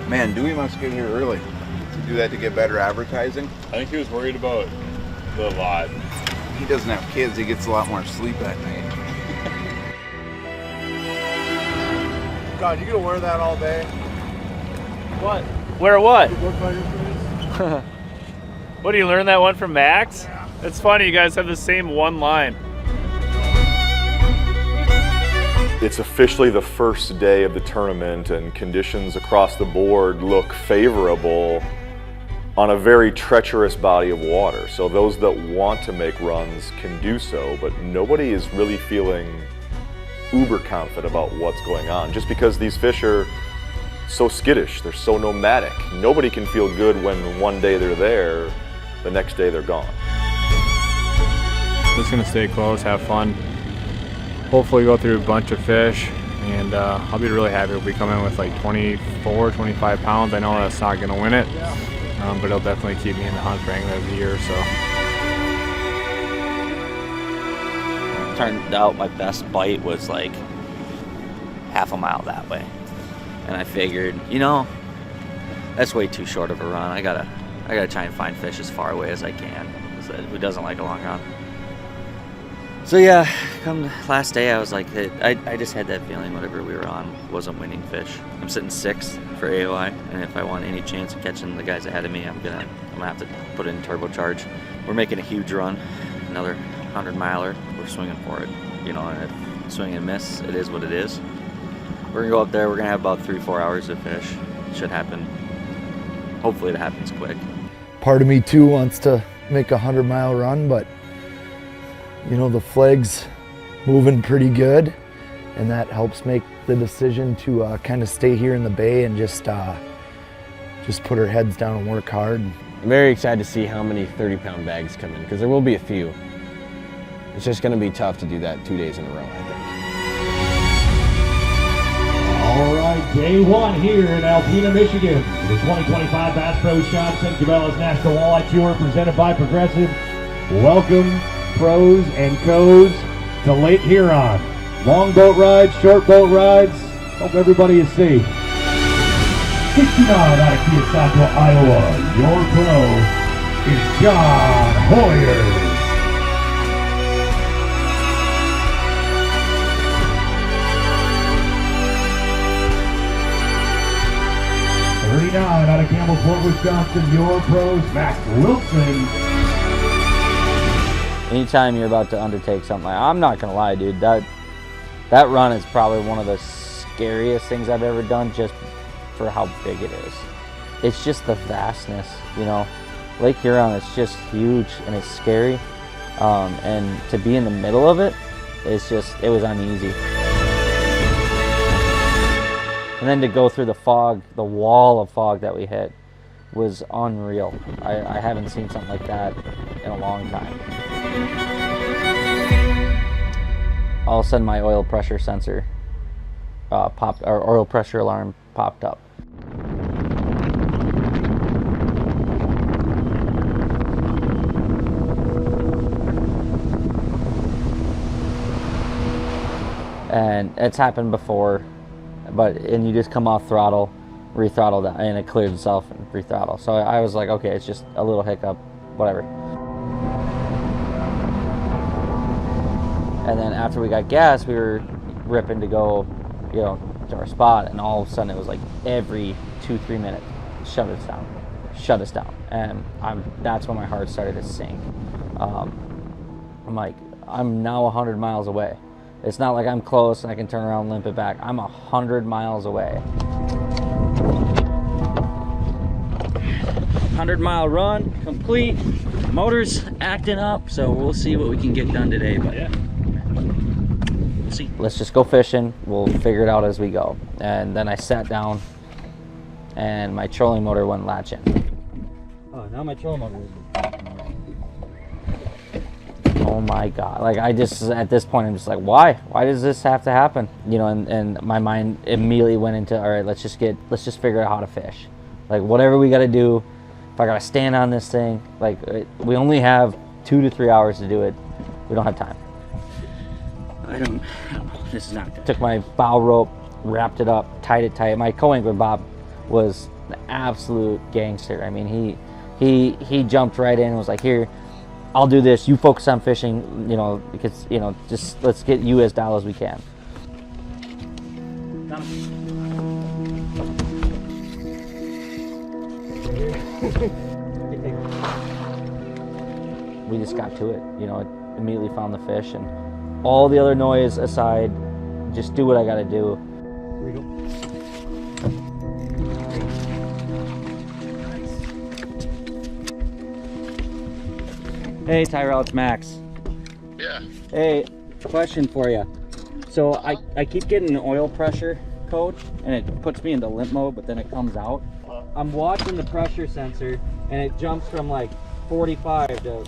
Man, Dewey must get here early. To do that to get better advertising. I think he was worried about the lot. He doesn't have kids, he gets a lot more sleep at night. God, you gonna wear that all day? What? Wear what? Look by your face? What, do you learn that one from Max? Yeah. It's funny, you guys have the same one line. It's officially the first day of the tournament and conditions across the board look favorable on a very treacherous body of water. So those that want to make runs can do so, but nobody is really feeling uber confident about what's going on just because these fish are so skittish, they're so nomadic. Nobody can feel good when one day they're there, the next day they're gone. Just gonna stay close, have fun. Hopefully go through a bunch of fish, and I'll be really happy if we come in with like 24, 25 pounds. I know that's not gonna win it, but it'll definitely keep me in the hunt for angler of the year. So. Turned out my best bite was like half a mile that way, and I figured, you know, that's way too short of a run. I gotta try and find fish as far away as I can. Who doesn't like a long run? So yeah, come last day, I was like, I just had that feeling whatever we were on wasn't winning fish. I'm sitting 6th for AOI, and if I want any chance of catching the guys ahead of me, I'm gonna have to put in turbocharge. We're making a huge run, another 100-miler. We're swinging for it, you know. And if swing and miss, it is what it is. We're gonna go up there. We're gonna have about 3-4 hours of fish. It should happen. Hopefully, it happens quick. Part of me too wants to make a 100-mile run, but you know, the flag's moving pretty good, and that helps make the decision to kind of stay here in the bay and just put our heads down and work hard. I'm very excited to see how many 30-pound bags come in, because there will be a few. It's just going to be tough to do that 2 days in a row, I think. All right, day one here in Alpena, Michigan. The 2025 Bass Pro Shops and Cabela's National Walleye Tour presented by Progressive. Welcome, pros and co's, to Lake Heron. Long boat rides, short boat rides. Hope everybody is safe. 69 out of Keosauqua, Iowa. Your pro is John Hoyer. 39 out of Campbellport, Wisconsin. Your pros, Max Wilson. Anytime you're about to undertake something, I'm not gonna lie, dude, that run is probably one of the scariest things I've ever done, just for how big it is. It's just the vastness, you know. Lake Huron is just huge and it's scary, and to be in the middle of it, it was uneasy. And then to go through the fog, the wall of fog that we hit, was unreal. I haven't seen something like that in a long time. All of a sudden my oil pressure sensor popped, or oil pressure alarm popped up. And it's happened before, and you just come off throttle, rethrottle that, and it clears itself and rethrottle. So I was like, okay, it's just a little hiccup, whatever. And then after we got gas, we were ripping to go, you know, to our spot, and all of a sudden it was like every 2-3 minutes, shut us down. And that's when my heart started to sink. I'm like, I'm now 100 miles away. It's not like I'm close and I can turn around and limp it back. I'm 100 miles away. 100-mile run complete. Motor's acting up, so we'll see what we can get done today. But yeah, we'll see. Let's just go fishing. We'll figure it out as we go. And then I sat down, and my trolling motor wouldn't latch in. Oh, now my trolling motor is. Oh my God, like at this point I'm just like, why does this have to happen, you know? And my mind immediately went into, all right, let's just figure out how to fish, like whatever we got to do. If I gotta stand on this thing, like we only have 2 to 3 hours to do it, we don't have time. I don't know. This is not good. Took my bow rope, wrapped it up, tied it tight. My co-angler Bob was an absolute gangster. I mean, he jumped right in and was like, here, I'll do this, you focus on fishing, you know, because, you know, just let's get you as dialed as we can. We just got to it, you know, immediately found the fish, and all the other noise aside, just do what I gotta do. Here we go. Hey Tyrell, it's Max. Yeah. Hey, question for you. So I keep getting an oil pressure code and it puts me into limp mode, but then it comes out. I'm watching the pressure sensor and it jumps from like 45 to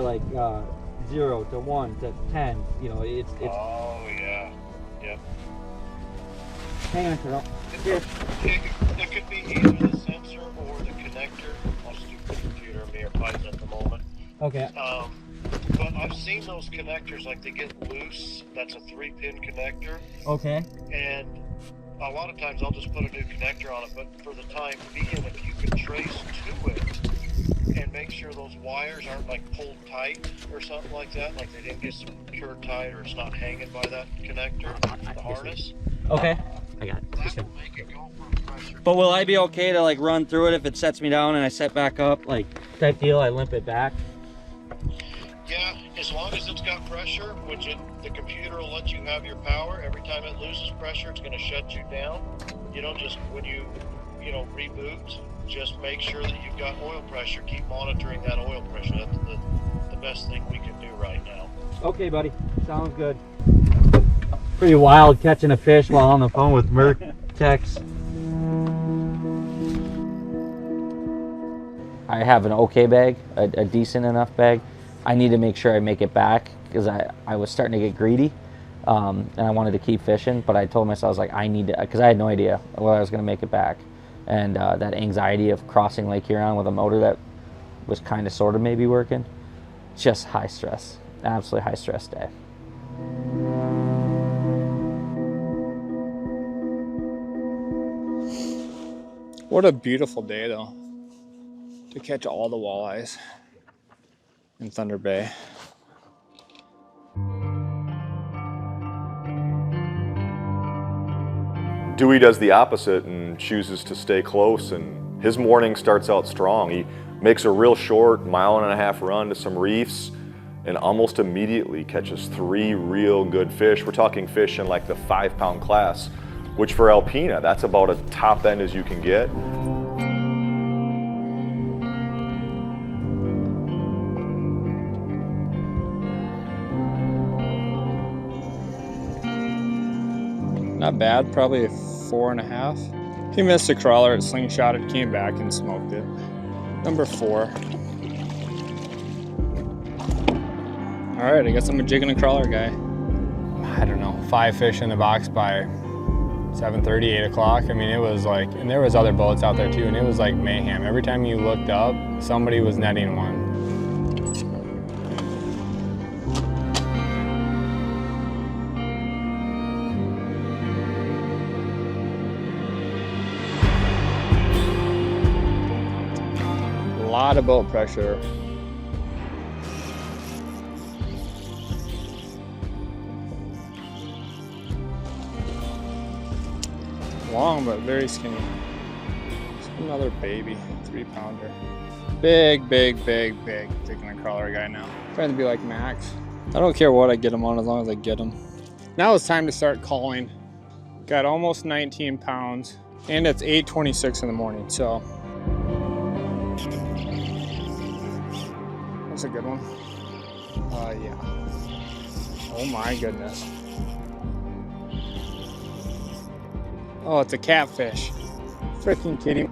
like 0 to 1 to 10. You know, it's. Oh yeah. Yep. Hang on, Tyrell. Here. It could be either the sensor or the connector. My stupid computer and me are fighting at the moment. Okay. But I've seen those connectors, like they get loose. That's a 3-pin connector. Okay. And a lot of times I'll just put a new connector on it, but for the time being, if you can trace to it and make sure those wires aren't like pulled tight or something like that, like they didn't get secured tight or it's not hanging by that connector, the harness. Okay. I got it. That will make it go for pressure. But will I be okay to like run through it if it sets me down and I set back up, like type deal, I limp it back? Yeah, as long as it's got pressure, which the computer will let you have your power. Every time it loses pressure, it's going to shut you down. You know, just when you reboot, just make sure that you've got oil pressure. Keep monitoring that oil pressure. That's the best thing we can do right now. Okay, buddy. Sounds good. Pretty wild catching a fish while on the phone with Merc Tex. I have an okay bag, a decent enough bag. I need to make sure I make it back because I was starting to get greedy and I wanted to keep fishing, but I told myself, I was like, I need to, because I had no idea whether I was going to make it back. And that anxiety of crossing Lake Huron with a motor that was kind of sort of maybe working, just high stress, absolutely high stress day. What a beautiful day though, to catch all the walleyes in Thunder Bay. Dewey does the opposite and chooses to stay close, and his morning starts out strong. He makes a real short 1.5 mile run to some reefs and almost immediately catches 3 real good fish. We're talking fish in like the 5-pound class, which for Alpena, that's about as top end as you can get. Not bad, probably a 4.5. He missed a crawler, it slingshot it, came back and smoked it. Number 4. All right, I guess I'm a jigging a crawler guy. I don't know, 5 fish in the box by 7:30, 8 o'clock. I mean, it was like, and there was other boats out there too, and it was like mayhem. Every time you looked up, somebody was netting one. A lot of boat pressure. Long but very skinny. Just another baby 3-pounder. Big jigging a crawler guy now. Trying to be like Max. I don't care what I get him on as long as I get him. Now it's time to start calling. Got almost 19 pounds and it's 8:26 in the morning, so. That's a good one. Yeah. Oh my goodness. Oh, it's a catfish. Freaking kidding.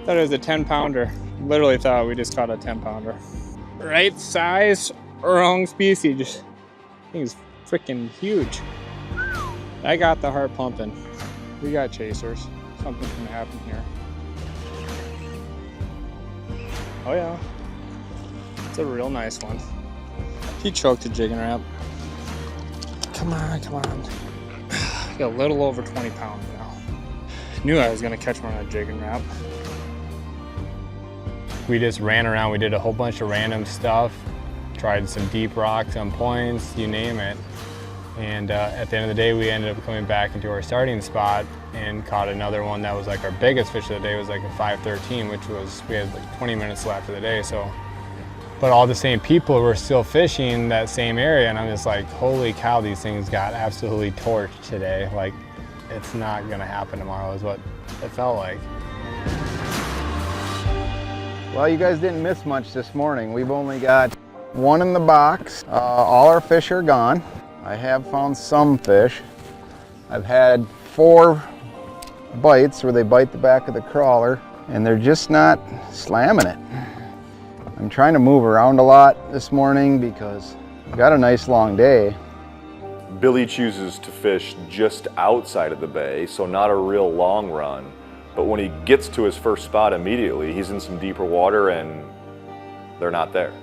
Thought it was a 10-pounder. Literally thought we just caught a 10-pounder. Right size, wrong species. I think it's freaking huge. I got the heart pumping. We got chasers. Something's gonna happen here. Oh yeah. It's a real nice one. He choked a jigging wrap. Come on, come on. Got a little over 20 pounds now. knew I was gonna catch one on a jig and wrap. We just ran around, we did a whole bunch of random stuff, tried some deep rocks on points, you name it. And at the end of the day, we ended up coming back into our starting spot and caught another one that was like our biggest fish of the day. It was like a 513, which was, we had like 20 minutes left of the day. So, but all the same people were still fishing that same area, and I'm just like, holy cow, these things got absolutely torched today. Like, it's not gonna happen tomorrow is what it felt like. Well, you guys didn't miss much this morning. We've only got one in the box. All our fish are gone. I have found some fish. I've had 4 bites where they bite the back of the crawler and they're just not slamming it. I'm trying to move around a lot this morning because I've got a nice long day. Billy chooses to fish just outside of the bay, so not a real long run. But when he gets to his first spot immediately, he's in some deeper water and they're not there.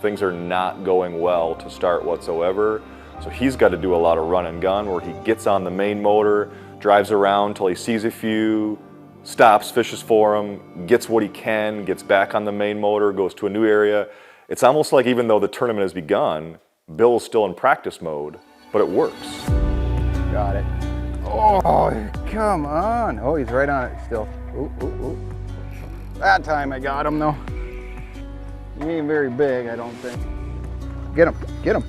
Things are not going well to start whatsoever. So he's got to do a lot of run and gun where he gets on the main motor, drives around till he sees a few, stops, fishes for them, gets what he can, gets back on the main motor, goes to a new area. It's almost like even though the tournament has begun, Bill's still in practice mode, but it works. Got it. Oh, come on. Oh, he's right on it still. Ooh, ooh, ooh. That time I got him though. He ain't very big, I don't think. Get him, get him.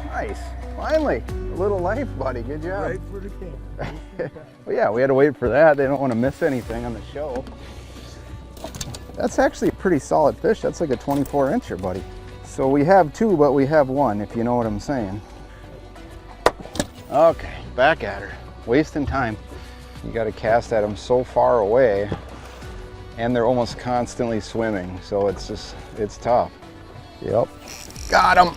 Nice, finally, a little life, buddy, good job. Right for the camera. Well, yeah, we had to wait for that. They don't want to miss anything on the show. That's actually a pretty solid fish. That's like a 24-incher, buddy. So we have 2, but we have 1, if you know what I'm saying. Okay, back at her, wasting time. You got to cast at them so far away, and they're almost constantly swimming, so it's just, it's tough. Yep, got him.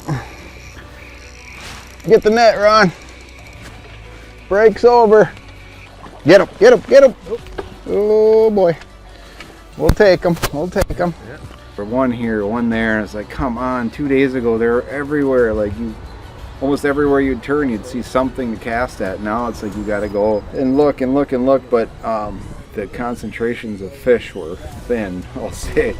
Get the net, Ron. Break's over. Get him, get him, get him. Oh boy. We'll take him, we'll take him. Yeah. For one here, one there, and it's like, come on, 2 days ago, they were everywhere. Like, you, almost everywhere you'd turn, you'd see something to cast at. Now it's like you gotta go and look and look and look, but the concentrations of fish were thin, I'll say.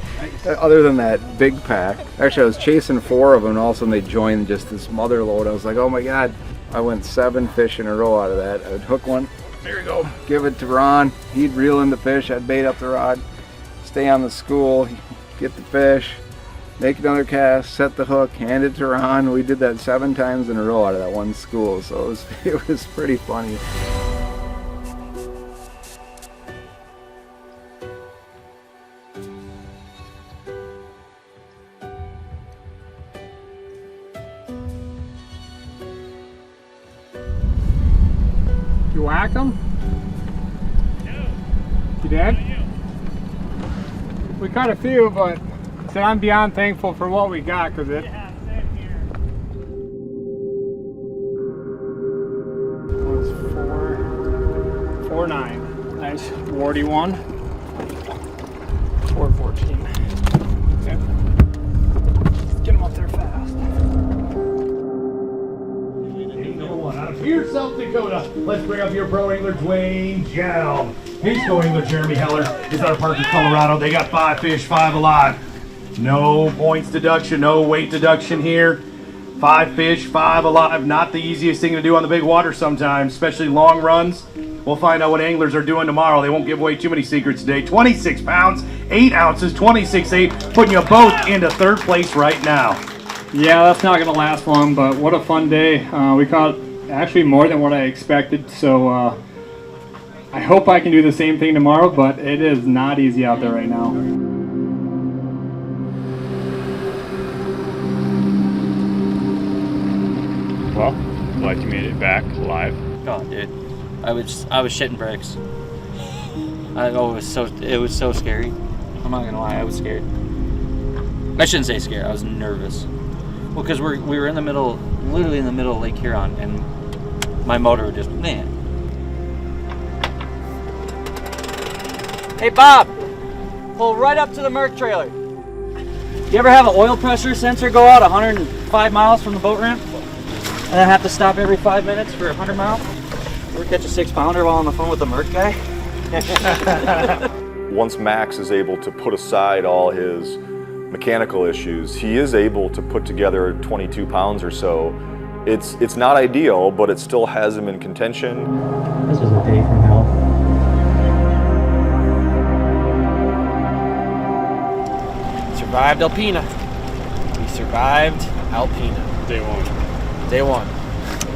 Other than that big pack. Actually, I was chasing 4 of them, and all of a sudden they joined just this mother load. I was like, oh my God. I went 7 fish in a row out of that. I would hook one, there you go, give it to Ron. He'd reel in the fish, I'd bait up the rod, stay on the school, get the fish, make another cast, set the hook, hand it to Ron. We did that 7 times in a row out of that one school, so it was pretty funny. You whack them? No. You did? We caught a few, but I'm beyond thankful for what we got, because it... Yeah, same here. It was 4.9. Nice. Warty one. 4.14. Okay. Let's get them up there fast. Out of here, South Dakota, let's bring up your pro angler, Dwayne Gell. His co-angler, Jeremy Heller, is out of Parker, Colorado. They got 5 fish, 5 alive. No points deduction, no weight deduction here. 5 fish, 5 alive. Not the easiest thing to do on the big water sometimes, especially long runs. We'll find out what anglers are doing tomorrow. They won't give away too many secrets today. 26 pounds, 8 ounces, 26.8, putting you both into 3rd place right now. Yeah, that's not going to last long, but what a fun day. We caught actually more than what I expected, so I hope I can do the same thing tomorrow, but it is not easy out there right now. Well, glad you made it back alive. Oh, dude, I was shitting bricks. It was so scary. I'm not gonna lie, I was scared. I shouldn't say scared. I was nervous. Well, because we were in the middle, literally in the middle of Lake Huron, and my motor just, man. Hey, Bob, pull right up to the Merc trailer. You ever have an oil pressure sensor go out 105 miles from the boat ramp? And then have to stop every 5 minutes for 100 miles? Ever catch a 6-pounder while on the phone with the Merc guy? Once Max is able to put aside all his mechanical issues, he is able to put together 22 pounds or so. It's not ideal, but it still has him in contention. This was a day from hell. Survived Alpena. We survived Alpena. Day one. Day one.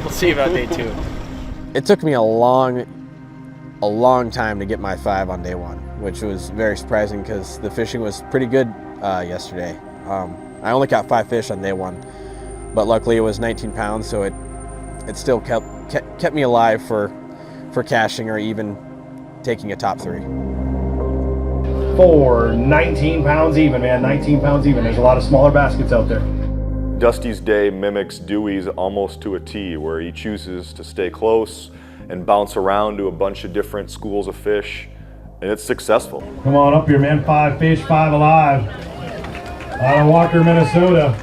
We'll see about day two. It took me a long time to get my 5 on day one, which was very surprising because the fishing was pretty good yesterday. I only caught 5 fish on day one, but luckily it was 19 pounds, so it still kept me alive for caching or even taking a top 3. 4, 19 pounds even, man. 19 pounds even. There's a lot of smaller baskets out there. Dusty's day mimics Dewey's almost to a T, where he chooses to stay close and bounce around to a bunch of different schools of fish, and it's successful. Come on up here, man. 5 fish, 5 alive. Out of Walker, Minnesota.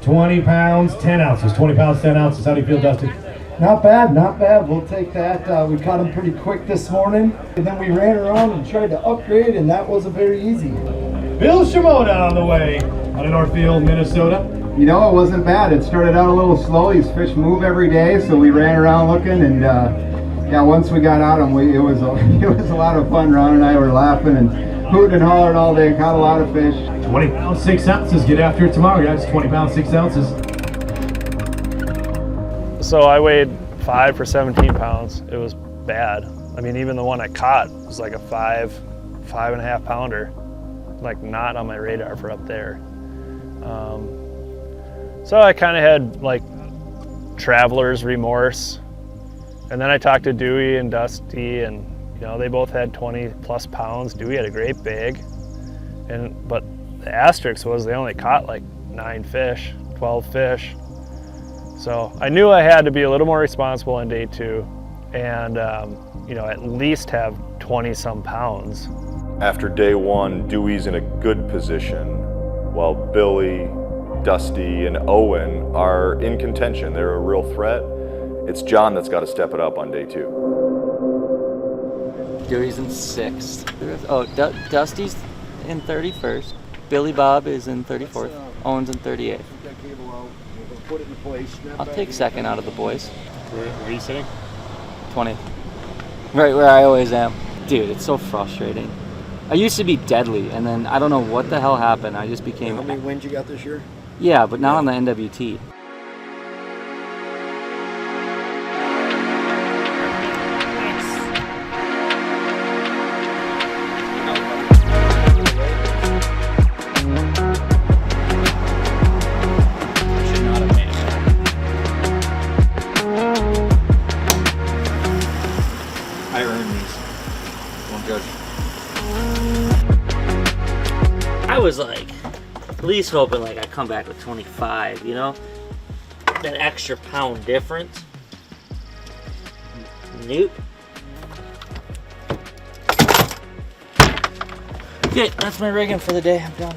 20 pounds, 10 ounces. 20 pounds, 10 ounces. How do you feel, Dusty? Not bad, not bad. We'll take that. We caught him pretty quick this morning, and then we ran around and tried to upgrade, and that wasn't very easy. Bill Shimoda on the way out of Northfield, Minnesota. You know, it wasn't bad. It started out a little slow. These fish move every day, so we ran around looking, and yeah, once we got on them, it was a lot of fun. Ron and I were laughing and hooting and hollering all day. Caught a lot of fish. 20 pounds, 6 ounces. Get after it tomorrow, guys. 20 pounds, 6 ounces. So I weighed 5 for 17 pounds. It was bad. I mean, even the one I caught was like a 5.5 pounder, like not on my radar for up there. So I kind of had like traveler's remorse. And then I talked to Dewey and Dusty, and you know, they both had 20 plus pounds. Dewey had a great bag, but the asterisk was they only caught like 9 fish, 12 fish. So I knew I had to be a little more responsible on day 2, and you know, at least have 20 some pounds. After day 1, Dewey's in a good position, while Billy, Dusty, and Owen are in contention. They're a real threat. It's John that's got to step it up on day 2. Dewey's in 6th. Oh, Dusty's in 31st. Billy Bob is in 34th. Owen's in 38th. I'll take 2nd out of the boys. Where are you sitting? 20th. Right where I always am. Dude, it's so frustrating. I used to be deadly, and then I don't know what the hell happened. I just became... How many wins you got this year? Yeah, but not on the NWT. I earned these. Don't judge. I was like, at least hoping like I come back with 25, you know? That extra pound difference. Nope. Okay, that's my rigging for the day. I'm done.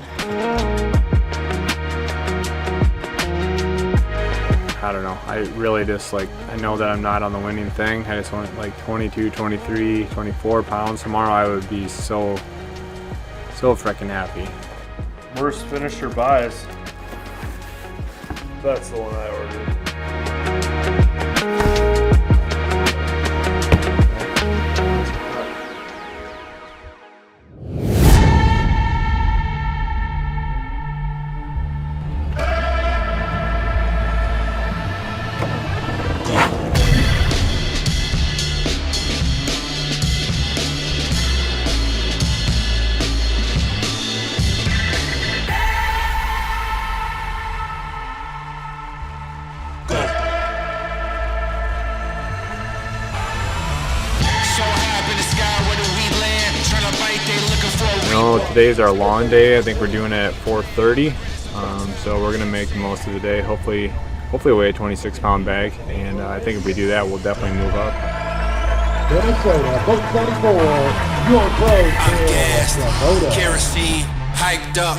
I don't know. I really just like, I know that I'm not on the winning thing. I just want like 22, 23, 24 pounds. Tomorrow I would be so freaking happy. Worst finisher buys. That's the one I ordered. Today's our long day. I think we're doing it at 4:30, so we're gonna make the most of the day. Hopefully weigh a 26-pound bag, and I think if we do that, we'll definitely move up. Minnesota, boat 24, your close to kerosene, hiked up,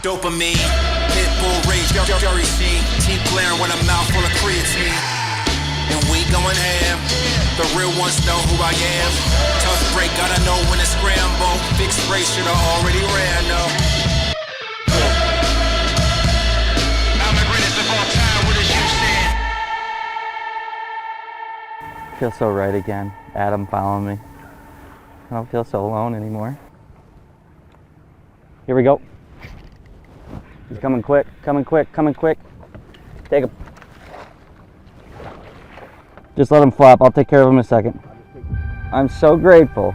dopamine, pit bull rage, jury scene, teeth glaring with a mouth full of creatine. and we going ham. The real ones know who I am. Tough break, gotta know when to scramble. Fixed race should've already ran, no. I'm the greatest of all time, what does you stand? Feel so right again. Adam following me. I don't feel so alone anymore. Here we go. He's coming quick, coming quick, coming quick. Take him. Just let him flop. I'll take care of him in a second. I'm so grateful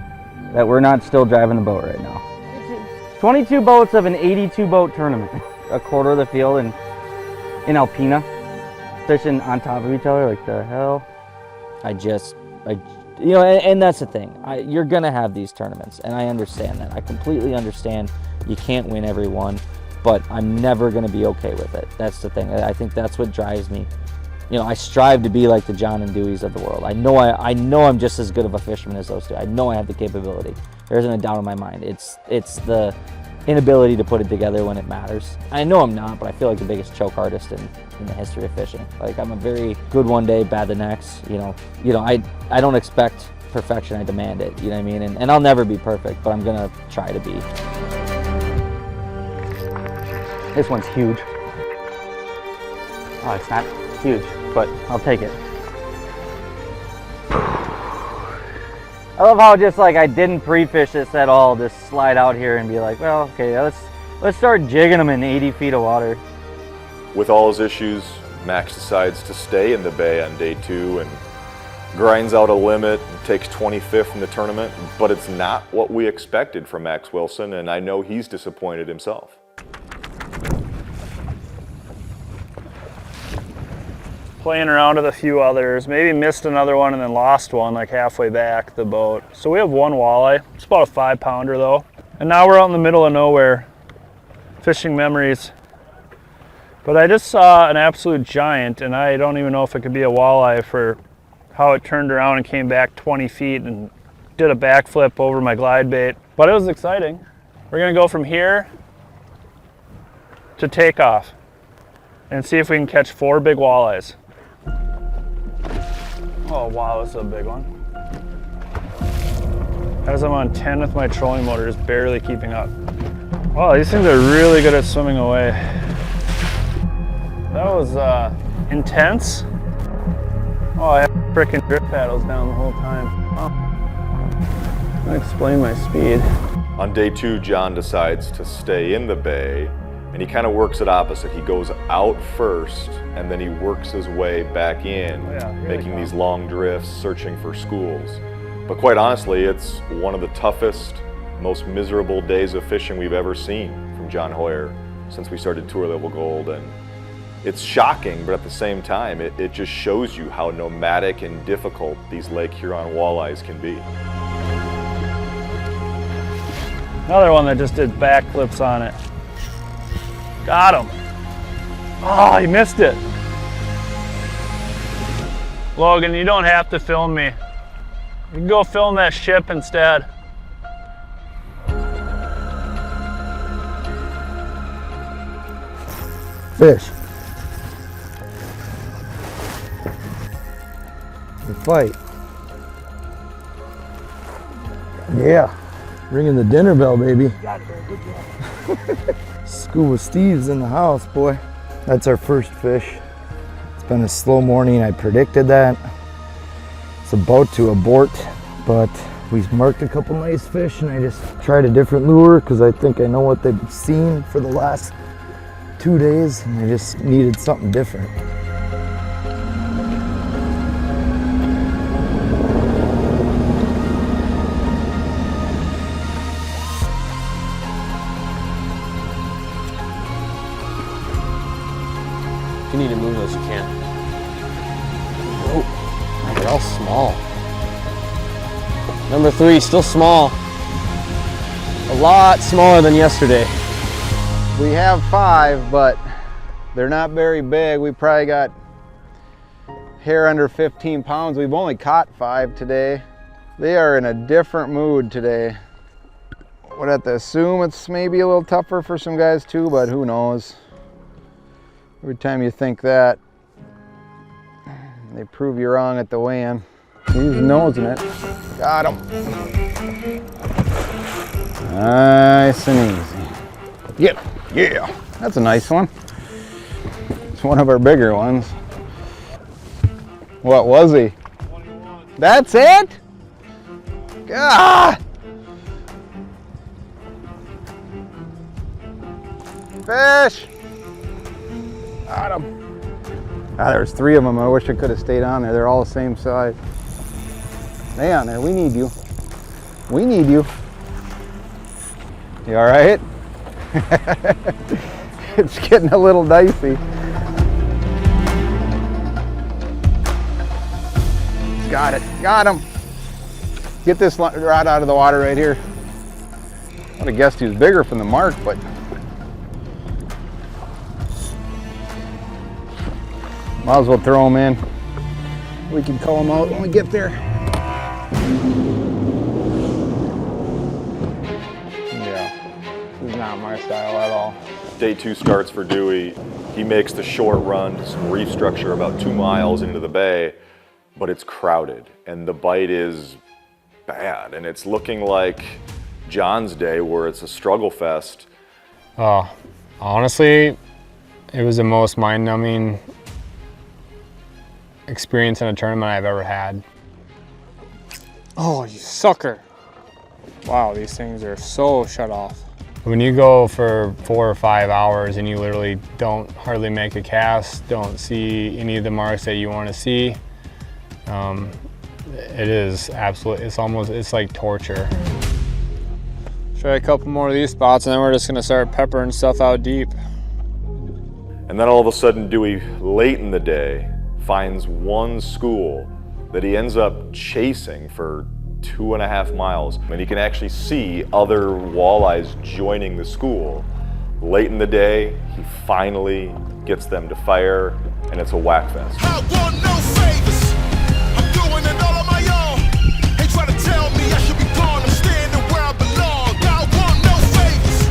that we're not still driving the boat right now. 22 boats of an 82 boat tournament. A quarter of the field in Alpena. Fishing on top of each other, like the hell. You know, and that's the thing. You're gonna have these tournaments, and I understand that. I completely understand you can't win every one, but I'm never gonna be okay with it. That's the thing. I think that's what drives me. You know, I strive to be like the John and Deweys of the world. I know I'm just as good of a fisherman as those two. I know I have the capability. There isn't a doubt in my mind. It's the inability to put it together when it matters. I know I'm not, but I feel like the biggest choke artist in the history of fishing. Like, I'm a very good one day, bad the next. You know, I don't expect perfection. I demand it. You know what I mean? And I'll never be perfect, but I'm gonna try to be. This one's huge. Oh, it's not huge, but I'll take it. I love how just like I didn't pre-fish this at all, just slide out here and be like, well, okay, let's start jigging them in 80 feet of water. With all his issues, Max decides to stay in the bay on day 2 and grinds out a limit and takes 25th in the tournament, but it's not what we expected from Max Wilson, and I know he's disappointed himself. Playing around with a few others, maybe missed another one and then lost one like halfway back the boat. So we have one walleye. It's about a 5-pounder though. And now we're out in the middle of nowhere, fishing memories. But I just saw an absolute giant, and I don't even know if it could be a walleye for how it turned around and came back 20 feet and did a backflip over my glide bait. But it was exciting. We're gonna go from here to takeoff and see if we can catch 4 big walleyes. Oh wow, this is a big one. As I'm on 10 with my trolling motor, just barely keeping up. Wow, these things are really good at swimming away. That was intense. Oh, I have frickin' drip paddles down the whole time. Oh. That explains my speed. On day 2, John decides to stay in the bay, and he kind of works it opposite. He goes out first, and then he works his way back in, making these long drifts, searching for schools. But quite honestly, it's one of the toughest, most miserable days of fishing we've ever seen from John Hoyer since we started Tour Level Gold. And it's shocking, but at the same time, it just shows you how nomadic and difficult these Lake Huron walleyes can be. Another one that just did backflips on it. Got him. Oh, he missed it. Logan, you don't have to film me. You can go film that ship instead. Fish. The fight. Yeah. Ringing the dinner bell, baby. Scuba Steve's in the house, boy. That's our first fish. It's been a slow morning. I predicted that. It's about to abort, but we've marked a couple nice fish, and I just tried a different lure because I think I know what they've seen for the last 2 days, and I just needed something different. If you need to move those, you can. Oh, they're all small. Number 3, still small. A lot smaller than yesterday. We have 5, but they're not very big. We probably got hair under 15 pounds. We've only caught 5 today. They are in a different mood today. Would have to assume it's maybe a little tougher for some guys too, but who knows? Every time you think that, They prove you wrong at the weigh-in. He's nosing it. Got him. Nice and easy. Get him. Yeah, that's a nice one. It's one of our bigger ones. What was he? 21. That's it? Ah! Fish! Got him. Ah, there's 3 of them. I wish I could have stayed on there. They're all the same size. Stay on there. We need you. We need you. You all right? It's getting a little dicey. Got it. Got him. Get this rod out of the water right here. I would have guessed he was bigger from the mark, but might as well throw him in. We can call him out when we get there. Yeah, this is not my style at all. Day 2 starts for Dewey. He makes the short run to some reef structure about 2 miles into the bay, but it's crowded and the bite is bad. And it's looking like John's day where it's a struggle fest. Honestly, it was the most mind-numbing experience in a tournament I've ever had. Oh, you sucker. Wow, these things are so shut off. When you go for 4 or 5 hours and you literally don't hardly make a cast, don't see any of the marks that you want to see, it is absolutely, it's like torture. Try a couple more of these spots and then we're just gonna start peppering stuff out deep. And then all of a sudden Dewey, late in the day, finds one school that he ends up chasing for 2.5 miles. And he can actually see other walleyes joining the school. Late in the day, he finally gets them to fire, and it's a whack fest. I want no favors. I'm doing it all on my own. They try to tell me I should be gone. I'm standing where I belong. I want no favors.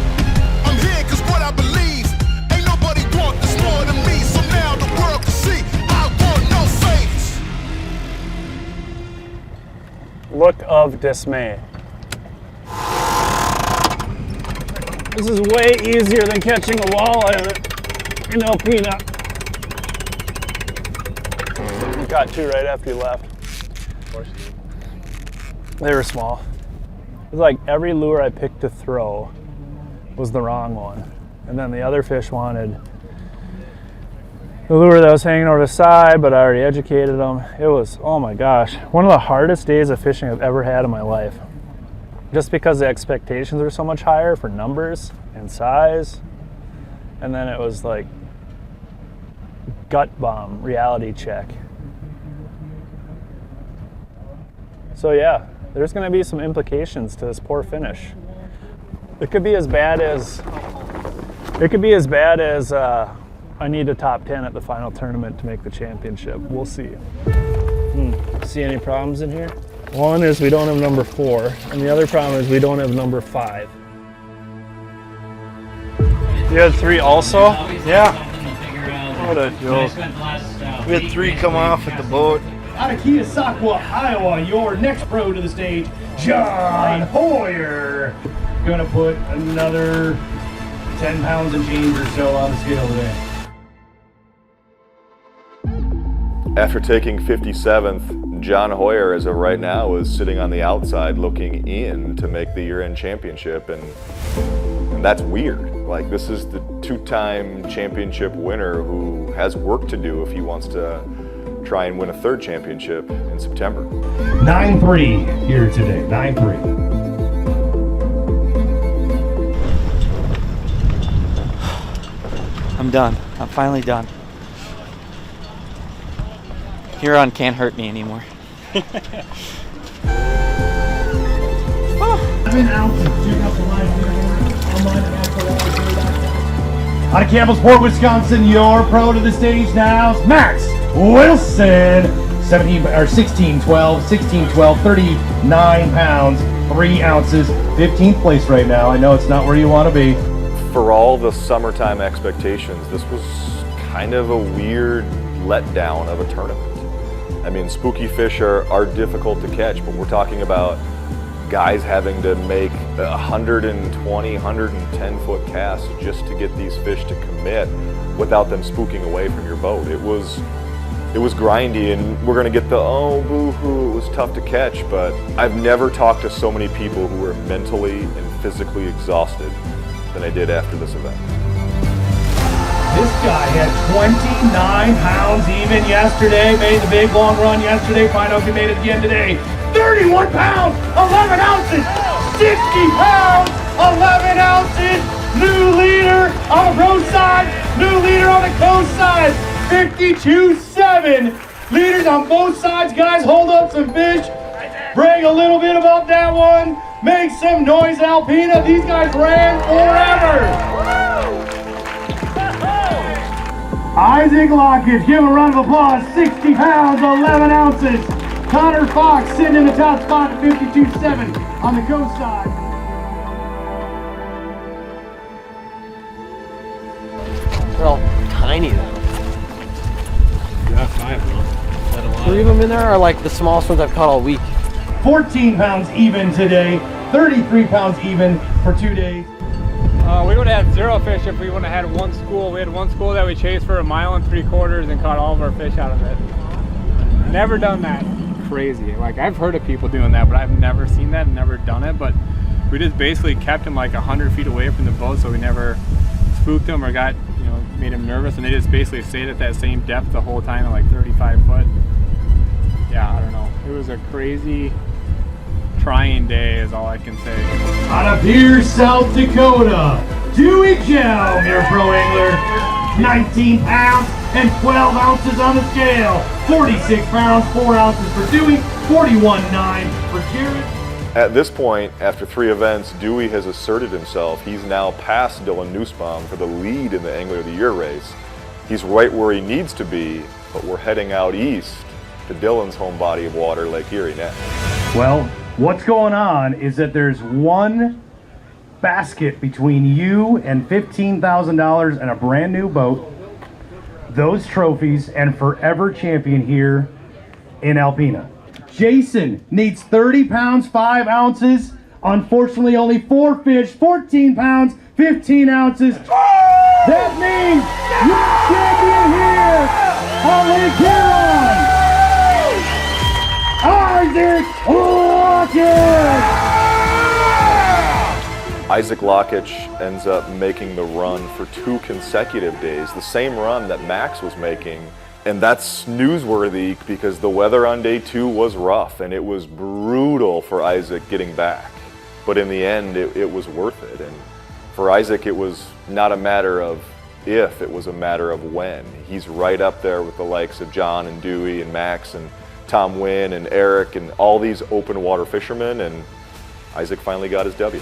I'm here because what I believe. Ain't nobody want this more than me. So now the world can see I want no favors. Look of dismay. This is way easier than catching a walleye in Alpena. You got 2 right after you left. They were small. It was like every lure I picked to throw was the wrong one. And then the other fish wanted the lure that was hanging over the side, but I already educated them. It was, oh my gosh, one of the hardest days of fishing I've ever had in my life. Just because the expectations were so much higher for numbers and size. And then it was like gut bomb, reality check. So yeah, there's gonna be some implications to this poor finish. It could be as bad as, I need a top 10 at the final tournament to make the championship. We'll see. See any problems in here? One is we don't have number 4, and the other problem is we don't have number 5. You had 3 also? Yeah. What a joke. We had 3 come off at the boat. Out of Keosauqua, Iowa, your next pro to the stage, John Hoyer. Gonna put another 10 pounds and change or so on the scale today. After taking 57th, John Hoyer, as of right now, is sitting on the outside looking in to make the year-end championship, and that's weird. Like, this is the 2-time championship winner who has work to do if he wants to try and win a 3rd championship in September. 9-3 here today, 9-3. I'm done. I'm finally done. Huron can't hurt me anymore. Out of Campbellsport, Wisconsin, your pro to the stage now, Max Wilson. 16-12, 39 pounds, 3 ounces, 15th place right now. I know it's not where you want to be. For all the summertime expectations, this was kind of a weird letdown of a tournament. I mean, spooky fish are difficult to catch, but we're talking about guys having to make 120, 110 foot casts just to get these fish to commit without them spooking away from your boat. It was grindy, and we're gonna get the, oh, boo-hoo, it was tough to catch, but I've never talked to so many people who were mentally and physically exhausted than I did after this event. This guy had 29 pounds even yesterday, made the big long run yesterday. Find out if he made it again today. 31 pounds, 11 ounces, 60 pounds, 11 ounces. New leader on the pro side, new leader on the coast side, 52.7. Leaders on both sides, guys, hold up some fish. Brag a little bit about that one. Make some noise, Alpena. These guys ran forever. Isaac Lockett, give him a round of applause. 60 pounds, 11 ounces. Connor Fox sitting in the top spot at 52.7 on the coast side. They're all tiny though. Yeah, 5 though. 3 of them in there are like the smallest ones I've caught all week. 14 pounds even today, 33 pounds even for 2 days. We would have had 0 fish if we wouldn't have had one school. We had one school that we chased for 1 3/4 miles and caught all of our fish out of it. Never done that. Crazy. Like, I've heard of people doing that, but I've never seen that and never done it. But we just basically kept them like 100 feet away from the boat, so we never spooked them or got, you know, made them nervous. And they just basically stayed at that same depth the whole time at like 35 foot. Yeah, I don't know. It was a crazy, trying day is all I can say. Out of here, South Dakota, Dewey Gel, your pro angler. 19 pounds and 12 ounces on the scale. 46 pounds, 4 ounces for Dewey, 41.9 for Jared. At this point, after 3 events, Dewey has asserted himself. He's now past Dylan Nussbaum for the lead in the Angler of the Year race. He's right where he needs to be, but we're heading out east to Dylan's home body of water, Lake Erie next. Well, what's going on is that there's one basket between you and $15,000 and a brand new boat, those trophies, and forever champion here in Alpena. Jason needs 30 pounds, 5 ounces. Unfortunately, only 4 fish, 14 pounds, 15 ounces. That means you're champion here on Lake Heron. Isaac Lockett! Isaac Lockett ends up making the run for 2 consecutive days, the same run that Max was making. And that's newsworthy because the weather on day 2 was rough and it was brutal for Isaac getting back. But in the end, it was worth it. And for Isaac, it was not a matter of if, it was a matter of when. He's right up there with the likes of John and Dewey and Max and Tom Wynn and Eric and all these open water fishermen, and Isaac finally got his W.